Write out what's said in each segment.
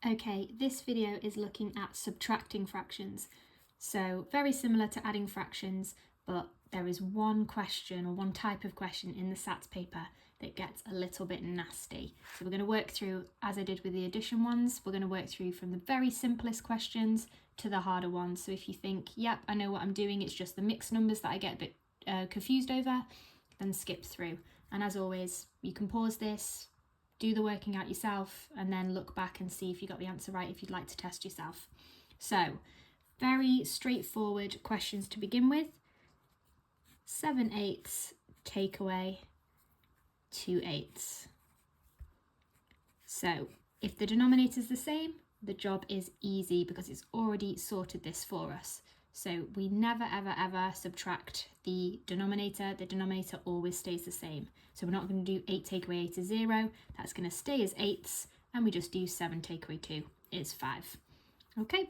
Okay, this video is looking at subtracting fractions. So very similar to adding fractions, but there is one question or one type of question in the SATs paper that gets a little bit nasty. So we're going to work through, as I did with the addition ones, we're going to work through from the very simplest questions to the harder ones. So if you think, yep, I know what I'm doing, it's just the mixed numbers that I get a bit confused over, then skip through. And as always, you can pause this, do the working out yourself, and then look back and see if you got the answer right if you'd like to test yourself. So, very straightforward questions to begin with. 7/8 take away 2/8. So, if the denominator is the same, the job is easy because it's already sorted this for us. So we never ever subtract the denominator always stays the same. So we're not going to do 8 take away 8 is 0, that's going to stay as 8s, and we just do 7 take away 2 is 5. Okay,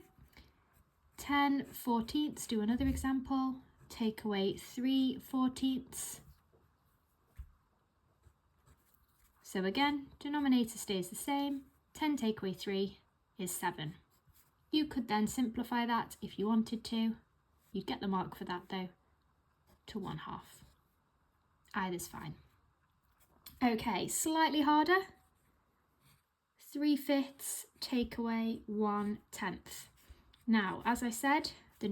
10/14, do another example, take away 3/14. So again, denominator stays the same, 10 take away 3 is 7. You could then simplify that if you wanted to. You'd get the mark for that though, to 1/2. Either's fine. Okay, slightly harder. 3/5 take away 1/10. Now, as I said, the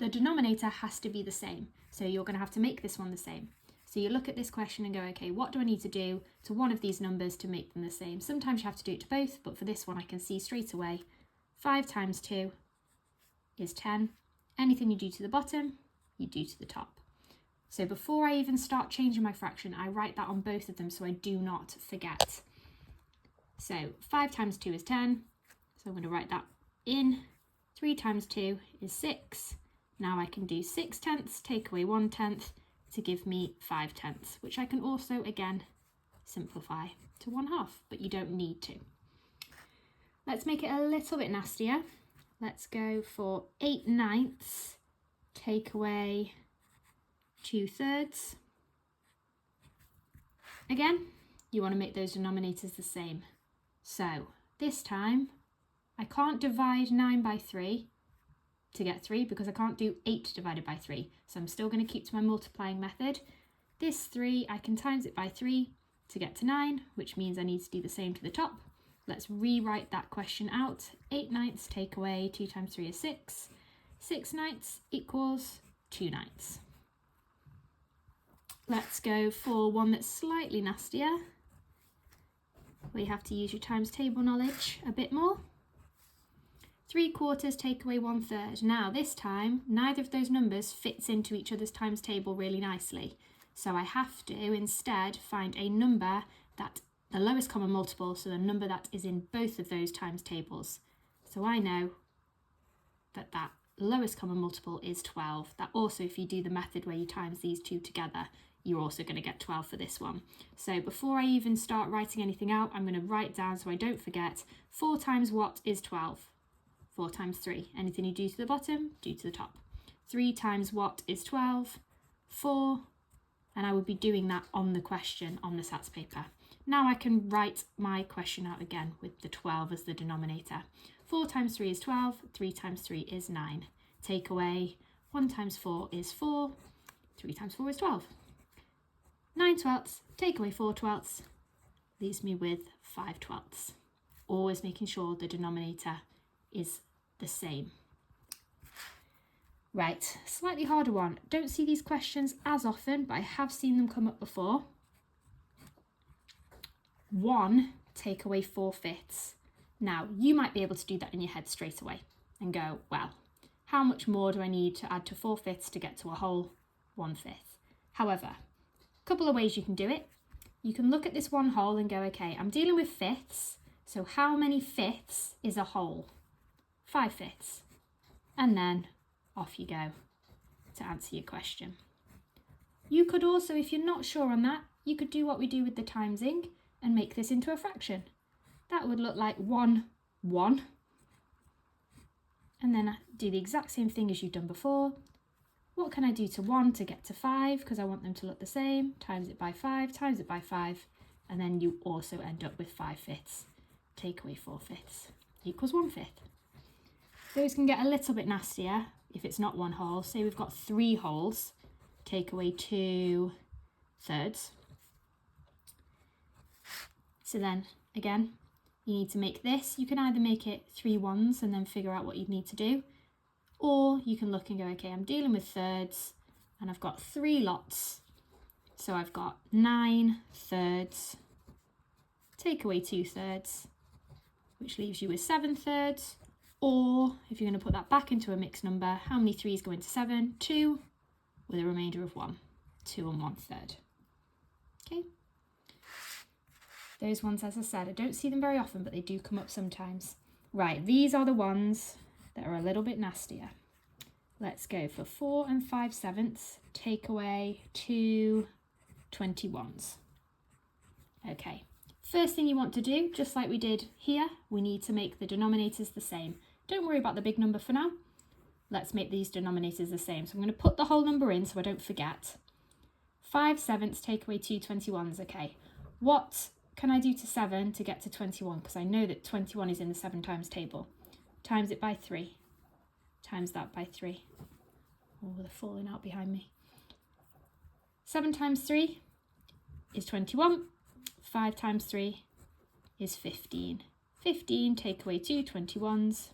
denominator has to be the same. So you're going to have to make this one the same. So you look at this question and go, okay, what do I need to do to one of these numbers to make them the same? Sometimes you have to do it to both, but for this one I can see straight away 5 times 2 is 10. Anything you do to the bottom, you do to the top. So before I even start changing my fraction, I write that on both of them so I do not forget. So 5 times 2 is 10. So I'm going to write that in. 3 times 2 is 6. Now I can do 6/10 take away 1/10 to give me 5/10, which I can also, again, simplify to 1/2, but you don't need to. Let's make it a little bit nastier. Let's go for 8/9 take away 2/3. Again, you want to make those denominators the same. So this time, I can't divide 9 by 3 to get 3 because I can't do 8 divided by 3. So I'm still going to keep to my multiplying method. This 3, I can times it by 3 to get to 9, which means I need to do the same to the top. Let's rewrite that question out. 8/9 take away 2 times 3 is 6. 6/9 equals 2/9. Let's go for one that's slightly nastier. We have to use your times table knowledge a bit more. 3/4 take away 1/3. Now this time, neither of those numbers fits into each other's times table really nicely. So I have to instead find a number that the lowest common multiple, so the number that is in both of those times tables. So I know that that lowest common multiple is 12. That also, if you do the method where you times these two together, you're also going to get 12 for this one. So before I even start writing anything out, I'm going to write down so I don't forget, 4 times what is 12? 4 times 3. Anything you do to the bottom, do to the top. 3 times what is 12? 4. And I would be doing that on the question on the SATs paper. Now I can write my question out again with the 12 as the denominator. 4 times 3 is 12, 3 times 3 is 9. Take away 1 times 4 is 4, 3 times 4 is 12. 9/12, take away 4/12, leaves me with 5/12. Always making sure the denominator is the same. Right, slightly harder one. Don't see these questions as often, but I have seen them come up before. 1 take away 4/5. Now, you might be able to do that in your head straight away and go, well, how much more do I need to add to 4/5 to get to a whole 1/5? However, a couple of ways you can do it. You can look at this one whole and go, okay, I'm dealing with fifths, so how many fifths is a whole? 5/5. And then off you go to answer your question. You could also, if you're not sure on that, you could do what we do with the timesing and make this into a fraction. That would look like 1, 1. And then do the exact same thing as you've done before. What can I do to 1 to get to 5? Because I want them to look the same. Times it by 5, times it by 5. And then you also end up with 5/5. Take away 4/5. equals 1/5. Those can get a little bit nastier if it's not 1 whole. Say we've got 3 wholes, take away 2/3. So then, again, you need to make this. You can either make it 3 ones and then figure out what you need to do, or you can look and go, okay, I'm dealing with thirds and I've got 3 lots. So I've got 9/3, take away 2/3, which leaves you with 7/3. Or if you're going to put that back into a mixed number, how many 3's go into 7? 2, with a remainder of 1. 2 and 1/3. Okay. Those ones, as I said, I don't see them very often, but they do come up sometimes. Right, these are the ones that are a little bit nastier. Let's go for 4 5/7, take away 2 21s. Okay, first thing you want to do, just like we did here, we need to make the denominators the same. Don't worry about the big number for now. Let's make these denominators the same. So I'm going to put the whole number in so I don't forget. 5/7, take away 2 21s. Okay, what can I do to 7 to get to 21? Because I know that 21 is in the 7 times table. Times it by 3. Times that by 3. Oh, they're falling out behind me. 7 times 3 is 21. 5 times 3 is 15. 15, take away 2 21s.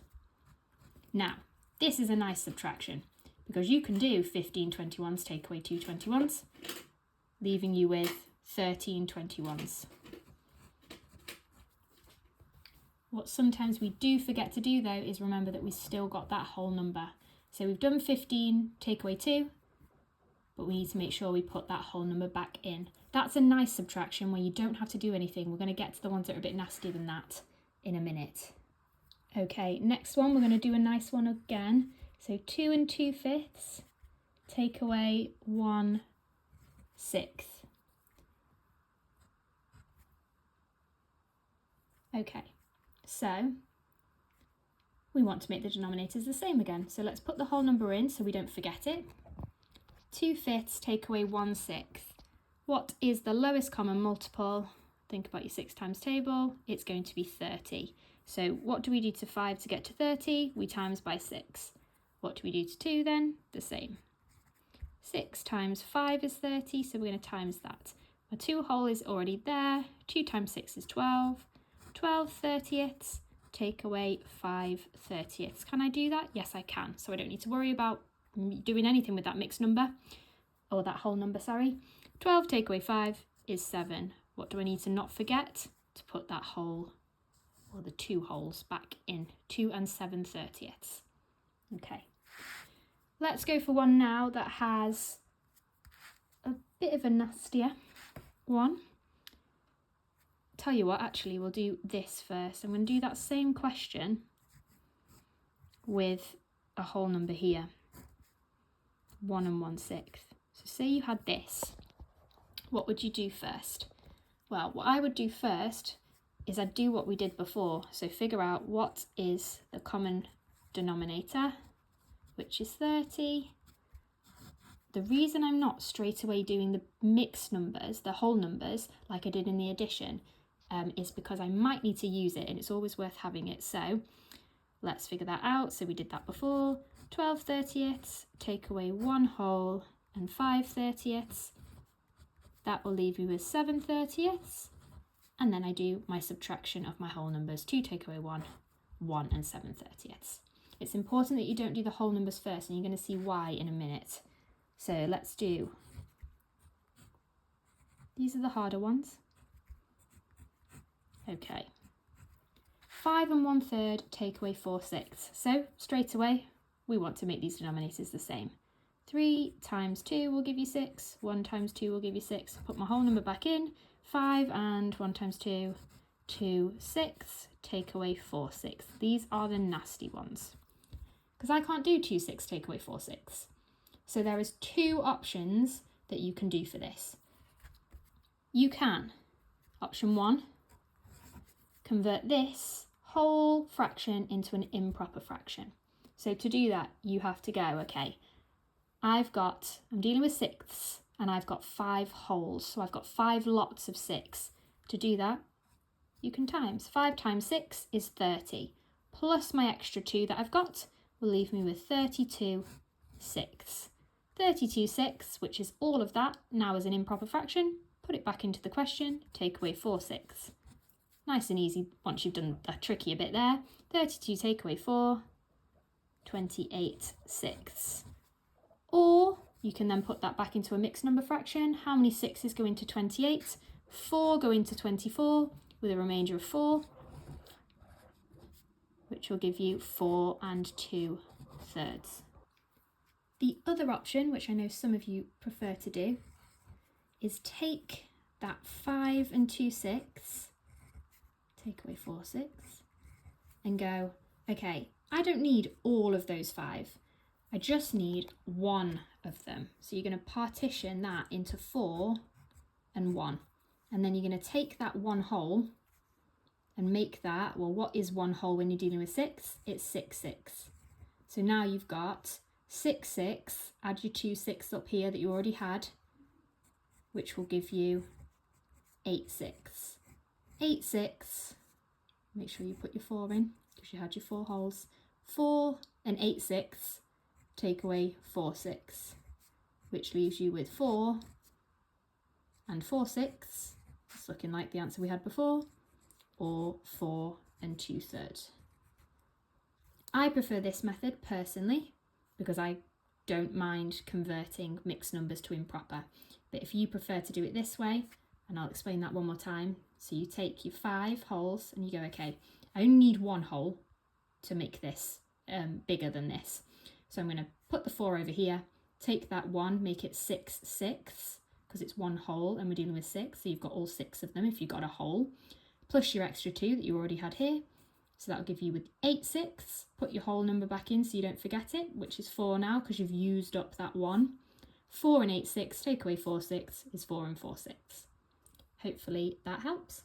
Now, this is a nice subtraction because you can do 15 21s, take away 2 21s, leaving you with 13 21s. What sometimes we do forget to do though is remember that we've still got that whole number. So we've done 15, take away 2, but we need to make sure we put that whole number back in. That's a nice subtraction where you don't have to do anything. We're going to get to the ones that are a bit nastier than that in a minute. Okay, next one, we're going to do a nice one again. So 2 2/5, take away 1/6. Okay, so we want to make the denominators the same again. So let's put the whole number in so we don't forget it. 2/5, take away 1/6. What is the lowest common multiple? Think about your 6 times table. It's going to be 30. So what do we do to 5 to get to 30? We times by 6. What do we do to 2 then? The same. 6 times 5 is 30, so we're going to times that. My 2 whole is already there. 2 times 6 is 12. 12/30, take away 5/30. Can I do that? Yes, I can. So I don't need to worry about doing anything with that mixed number, or that whole number, sorry. 12 take away 5 is 7. What do I need to not forget? To put that whole, or the 2 wholes back in. 2 7/30. Okay. Let's go for one now that has a bit of a nastier one. Tell you what, actually, we'll do this first. I'm going to do that same question with a whole number here. 1 1/6. So say you had this. What would you do first? Well, what I would do first is I'd do what we did before. So figure out what is the common denominator, which is 30. The reason I'm not straight away doing the mixed numbers, the whole numbers, like I did in the addition, is because I might need to use it and it's always worth having it. So let's figure that out. So we did that before. 12/30, take away 1 whole and 5/30. That will leave you with 7/30. And then I do my subtraction of my whole numbers. 2 take away 1, 1 and 7/30. It's important that you don't do the whole numbers first, and you're going to see why in a minute. So let's do, these are the harder ones. Okay. 5 1/3, take away 4/6. So straight away, we want to make these denominators the same. 3 times 2 will give you 6. 1 times 2 will give you 6. Put my whole number back in. 5 and 1 times 2, 2, 6. Take away 4/6. These are the nasty ones, because I can't do 2, 6, take away 4/6. So there is 2 options that you can do for this. You can, option 1, convert this whole fraction into an improper fraction. So to do that, you have to go, okay, I'm dealing with sixths and I've got 5 wholes. So I've got 5 lots of 6. To do that, you can times. 5 times 6 is 30. plus my extra 2 that I've got will leave me with 32 6. 32 6, which is all of that, now as an improper fraction, put it back into the question, take away 4 6. Nice and easy once you've done the trickier bit there. 32 take away 4, 28 6. Or you can then put that back into a mixed number fraction. How many 6s go into 28? 4 go into 24 with a remainder of 4, which will give you 4 2/3. The other option, which I know some of you prefer to do, is take that 5 2 6, take away 4 6, and go, okay, I don't need all of those 5. I just need one of them. So you're going to partition that into 4 and 1. And then you're going to take that one whole and make that, well, what is one whole when you're dealing with 6? It's 6 6. So now you've got 6 6, add your 2 6 up here that you already had, which will give you 8 6. 8 6, make sure you put your 4 in because you had your 4 holes. 4 and 8 6, take away 4 6, which leaves you with 4 and 4 6. It's looking like the answer we had before, or 4 2/3. I prefer this method personally because I don't mind converting mixed numbers to improper. But if you prefer to do it this way, and I'll explain that one more time. So you take your 5 holes and you go, okay, I only need one hole to make this bigger than this. So I'm going to put the 4 over here, take that 1, make it 6 6, because it's one hole and we're dealing with 6. So you've got all 6 of them if you've got a hole, plus your extra 2 that you already had here. So that'll give you with 8 6, put your whole number back in so you don't forget it, which is 4 now because you've used up that 1. 4 and 8 6, take away 4 6 is 4 and 4 6. Hopefully that helps.